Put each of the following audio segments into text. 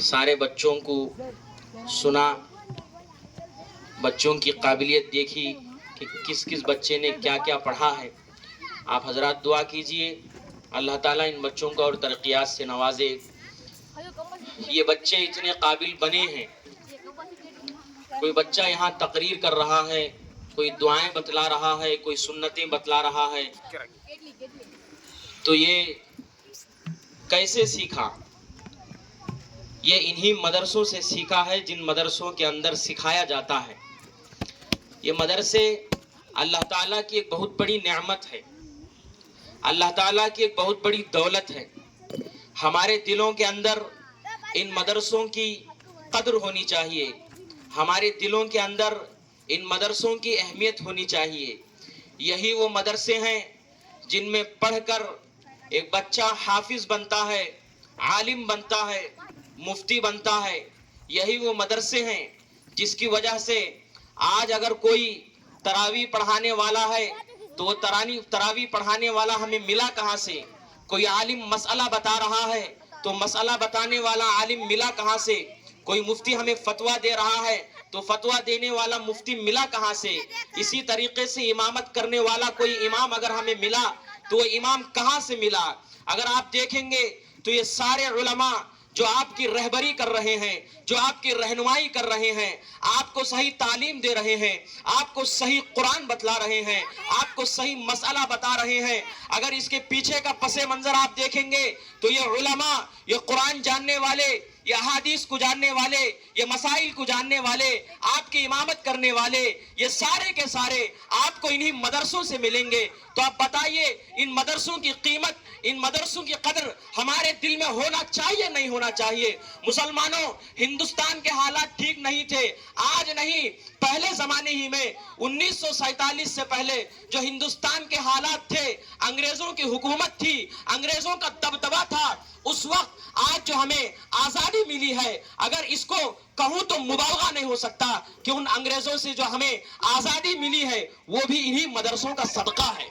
سارے بچوں کو سنا، بچوں کی قابلیت دیکھی کہ کس کس بچے نے کیا کیا پڑھا ہے۔ آپ حضرات دعا کیجئے اللہ تعالیٰ ان بچوں کو اور ترقیات سے نوازے۔ یہ بچے اتنے قابل بنے ہیں، کوئی بچہ یہاں تقریر کر رہا ہے، کوئی دعائیں بتلا رہا ہے، کوئی سنتیں بتلا رہا ہے، تو یہ کیسے سیکھا؟ یہ انہی مدرسوں سے سیکھا ہے جن مدرسوں کے اندر سکھایا جاتا ہے۔ یہ مدرسے اللہ تعالیٰ کی ایک بہت بڑی نعمت ہے، اللہ تعالیٰ کی ایک بہت بڑی دولت ہے۔ ہمارے دلوں کے اندر ان مدرسوں کی قدر ہونی چاہیے، ہمارے دلوں کے اندر ان مدرسوں کی اہمیت ہونی چاہیے۔ یہی وہ مدرسے ہیں جن میں پڑھ کر ایک بچہ حافظ بنتا ہے، عالم بنتا ہے، مفتی بنتا ہے۔ یہی وہ مدرسے ہیں جس کی وجہ سے آج اگر کوئی تراویح پڑھانے والا ہے تو وہ تراویح پڑھانے والا ہمیں ملا کہاں سے؟ کوئی عالم مسئلہ بتا رہا ہے تو مسئلہ بتانے والا عالم ملا کہاں سے؟ کوئی مفتی ہمیں فتویٰ دے رہا ہے تو فتویٰ دینے والا مفتی ملا کہاں سے؟ اسی طریقے سے امامت کرنے والا کوئی امام اگر ہمیں ملا تو وہ امام کہاں سے ملا؟ اگر آپ دیکھیں گے تو یہ سارے علماء جو آپ کی رہبری کر رہے ہیں، جو آپ کی رہنمائی کر رہے ہیں، آپ کو صحیح تعلیم دے رہے ہیں، آپ کو صحیح قرآن بتلا رہے ہیں، آپ کو صحیح مسئلہ بتا رہے ہیں، اگر اس کے پیچھے کا پس منظر آپ دیکھیں گے تو یہ علماء، یہ قرآن جاننے والے، یہ احادیث کو جاننے والے، یہ مسائل کو جاننے والے، آپ کی امامت کرنے والے، یہ سارے کے سارے آپ کو انہی مدرسوں سے ملیں گے۔ تو آپ بتائیے ان مدرسوں کی قیمت، ان مدرسوں کی قدر ہمارے دل میں ہونا چاہیے نہیں ہونا چاہیے؟ مسلمانوں، ہندوستان کے حالات ٹھیک نہیں تھے، آج نہیں، پہلے زمانے ہی میں 1947 سے پہلے جو ہندوستان کے حالات تھے، انگریزوں کی حکومت تھی، انگریزوں کا دبدبا تھا، اس وقت آج جو ہمیں آزادی ملی ہے، اگر اس کو کہوں تو مبالغہ نہیں ہو سکتا کہ ان انگریزوں سے جو ہمیں آزادی ملی ہے وہ بھی انہی مدرسوں کا صدقہ ہے۔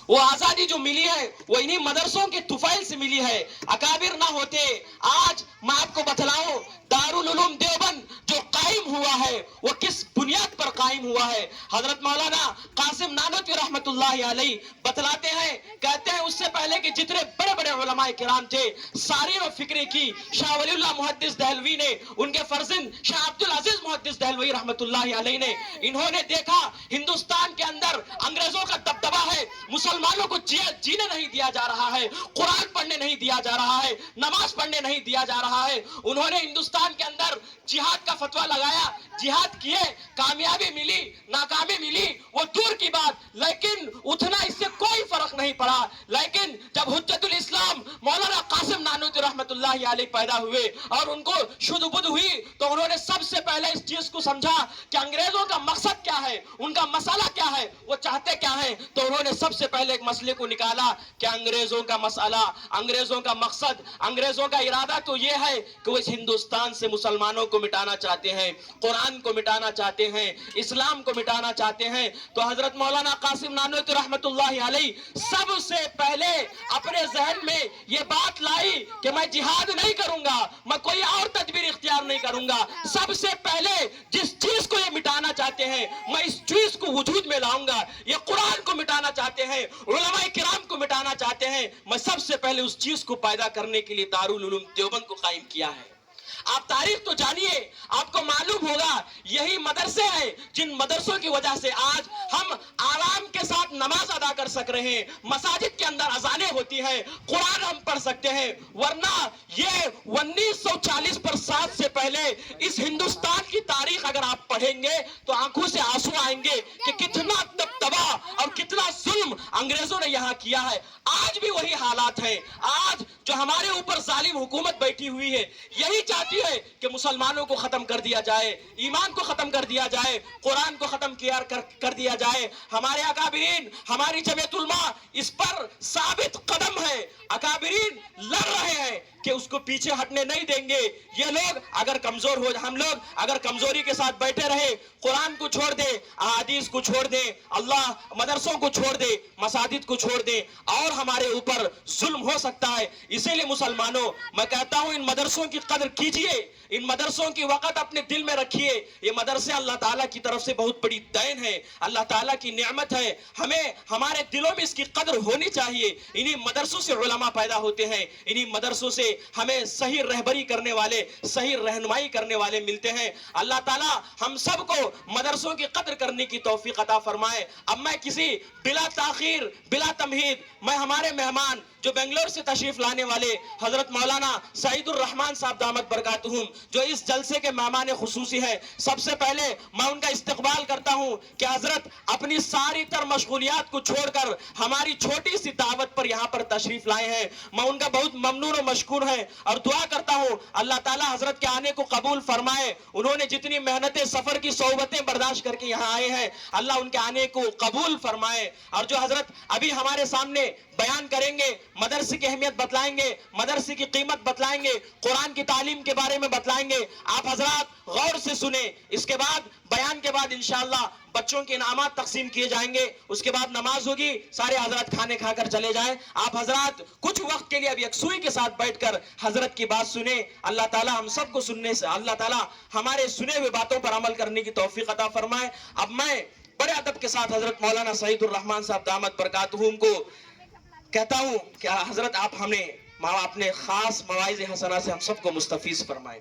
وہ آزادی جو ملی ہے وہ انہی مدرسوں کے طفیل سے ملی ہے۔ اکابر نہ ہوتے، آج میں آپ کو بتلاؤں دارالعلوم دیوبند جو قائم ہوا ہے وہ کس بنیاد پر قائم ہوا ہے؟ حضرت مولانا قاسم نانوتوی رحمت اللہ علیہ بتلاتے ہیں، کہتے ہیں اس سے پہلے کہ جتنے بڑے بڑے علماء کرام تھے، سارین و فکری کی شاہ ولی اللہ محدث دہلوی نے، ان کے فرزند شاہ عبدالعزیز محدث دہلوی رحمت اللہ علیہ نے، انہوں نے دیکھا ہندوستان کے اندر انگریزوں کا دبدبا ہے، مسلمانوں کو جینے نہیں دیا جا رہا ہے، قرآن پڑھنے نہیں دیا جا رہا ہے، نماز پڑھنے نہیں دیا جا رہا ہے۔ انہوں نے ہندوستان کے اندر جہاد کا فتویٰ لگایا، جہاد کیے، کامیابی ملی، ناکامی ملی، وہ دور کی بات، لیکن اتنا اس سے کوئی فرق نہیں پڑا۔ لیکن جب حجت الاسلام مولانا قاسم نانوتوی رحمت اللہ علیہ پیدا ہوئے اور ان کو شد بدھ ہوئی تو انہوں نے سب سے پہلے اس چیز کو سمجھا کہ انگریزوں کا مقصد کیا ہے، ان کا مسئلہ کیا ہے، وہ چاہتے کیا ہیں، تو انہوں نے سب سے پہلے ایک مسئلے کو نکالا کہ انگریزوں کا مسئلہ، انگریزوں کا مقصد، انگریزوں کا ارادہ تو یہ ہے کہ وہ اس ہندوستان سے مسلمانوں کو مٹانا چاہتے ہیں، قرآن کو مٹانا چاہتے ہیں، اسلام کو مٹانا چاہتے ہیں۔ تو حضرت مولانا قاسم نانوتوی رحمت اللہ علیہ سب سے پہلے اپنے ذہن میں یہ بات لائی کہ میں جہاد نہیں کروں گا، میں کوئی اور تدبیر اختیار نہیں کروں گا، سب سے پہلے جس چیز کو یہ مٹانا چاہتے ہیں میں اس چیز کو وجود میں لاؤں گا۔ یہ قرآن کو مٹانا چاہتے ہیں، علماء کرام کو مٹانا چاہتے ہیں، میں سب سے پہلے اس چیز کو پیدا کرنے کے لیے دارالعلوم دیوبند کو قائم کیا ہے۔ آپ تاریخ تو جانیے، آپ کو معلوم ہوگا یہی مدرسے ہیں جن مدرسوں کی وجہ سے آج ہم آرام کے ساتھ نماز ادا کر سک رہے ہیں، مساجد کے اندر اذانیں ہوتی ہیں، قرآن ہم پڑھ سکتے ہیں، ورنہ یہ 1940 پر 7 سے پہلے اس ہندوستان کی تاریخ اگر آپ پڑھیں گے تو آنکھوں سے آنسو آئیں گے کہ کتنا دبدبا اور کتنا ظلم انگریزوں نے یہاں کیا ہے۔ آج بھی وہی حالات ہیں، آج جو ہمارے اوپر ظالم حکومت بیٹھی ہوئی ہے یہی چاہتی ہے کہ مسلمانوں کو ختم کر دیا جائے، ایمان کو ختم کر دیا جائے، قرآن کو ختم کر دیا جائے۔ ہمارے اکابرین، ہماری جمعیت علماء اس پر ثابت قدم ہے، اکابرین لڑ رہے ہیں کہ اس کو پیچھے ہٹنے نہیں دیں گے۔ یہ لوگ اگر کمزور ہو، ہم لوگ اگر کمزوری کے ساتھ بیٹھے رہے، قرآن کو چھوڑ دے، احادیث کو چھوڑ دے، اللہ مدرسوں کو چھوڑ دے، مساجد کو چھوڑ دیں اور ہمارے اوپر ظلم ہو سکتا ہے. اسی لیے مسلمانوں میں کہتا ہوں ان مدرسوں کی قدر کیجئے, ان مدرسوں کی وقت اپنے دل میں رکھیے. یہ مدرسے اللہ تعالیٰ کی طرف سے بہت بڑی دین ہے, اللہ تعالیٰ کی نعمت ہے, ہمیں ہمارے دلوں میں اس کی قدر ہونی چاہیے. انہی مدرسوں سے علماء پیدا ہوتے ہیں, انہی مدرسوں سے ہمیں صحیح رہبری کرنے والے, صحیح رہنمائی کرنے والے ملتے ہیں. اللہ تعالیٰ ہم سب کو مدرسوں کی قدر کرنے کی توفیق عطا فرمائے. اب میں کسی بلا تاخیر بلا تمہید میں ہمارے مہمان جو بنگلور سے تشریف لانے والے حضرت مولانا سعید الرحمان صاحب دامت برکاتہم جو اس جلسے کے مہمان خصوصی ہیں, سب سے پہلے میں ان کا استقبال کرتا ہوں کہ حضرت اپنی ساری تر مشغولیات کو چھوڑ کر ہماری چھوٹی سی دعوت پر یہاں پر تشریف لائے ہیں. میں ان کا بہت ممنون و مشکور ہے اور دعا کرتا ہوں اللہ تعالیٰ حضرت کے آنے کو قبول فرمائے. انہوں نے جتنی محنتیں سفر کی صعوبتیں برداشت کر کے یہاں آئے ہیں, اللہ ان کے آنے کو قبول فرمائے. اور جو حضرت ابھی ہمارے سامنے بیان کریں گے, مدرسے کی اہمیت بتلائیں گے, مدرسے کی قیمت بتلائیں گے, قرآن کی تعلیم کے بارے میں بتلائیں گے. آپ حضرات غور سے سنیں. اس کے بعد بیان کے بعد انشاءاللہ بچوں کے انعامات تقسیم کیے جائیں گے. اس کے بعد نماز ہوگی, سارے حضرات کھانے کھا کر چلے جائیں. آپ حضرات کچھ وقت کے لیے اب یکسوئی کے ساتھ بیٹھ کر حضرت کی بات سنیں. اللہ تعالیٰ ہم سب کو سننے سے, اللہ تعالیٰ ہمارے سنے ہوئے باتوں پر عمل کرنے کی توفیق عطا فرمائے. اب میں بڑے ادب کے ساتھ حضرت مولانا سعید الرحمان صاحب دامت برکاتہم کو کہتا ہوں کہ حضرت آپ ہمیں اپنے خاص مواعظ حسنہ سے ہم سب کو مستفیض فرمائیں.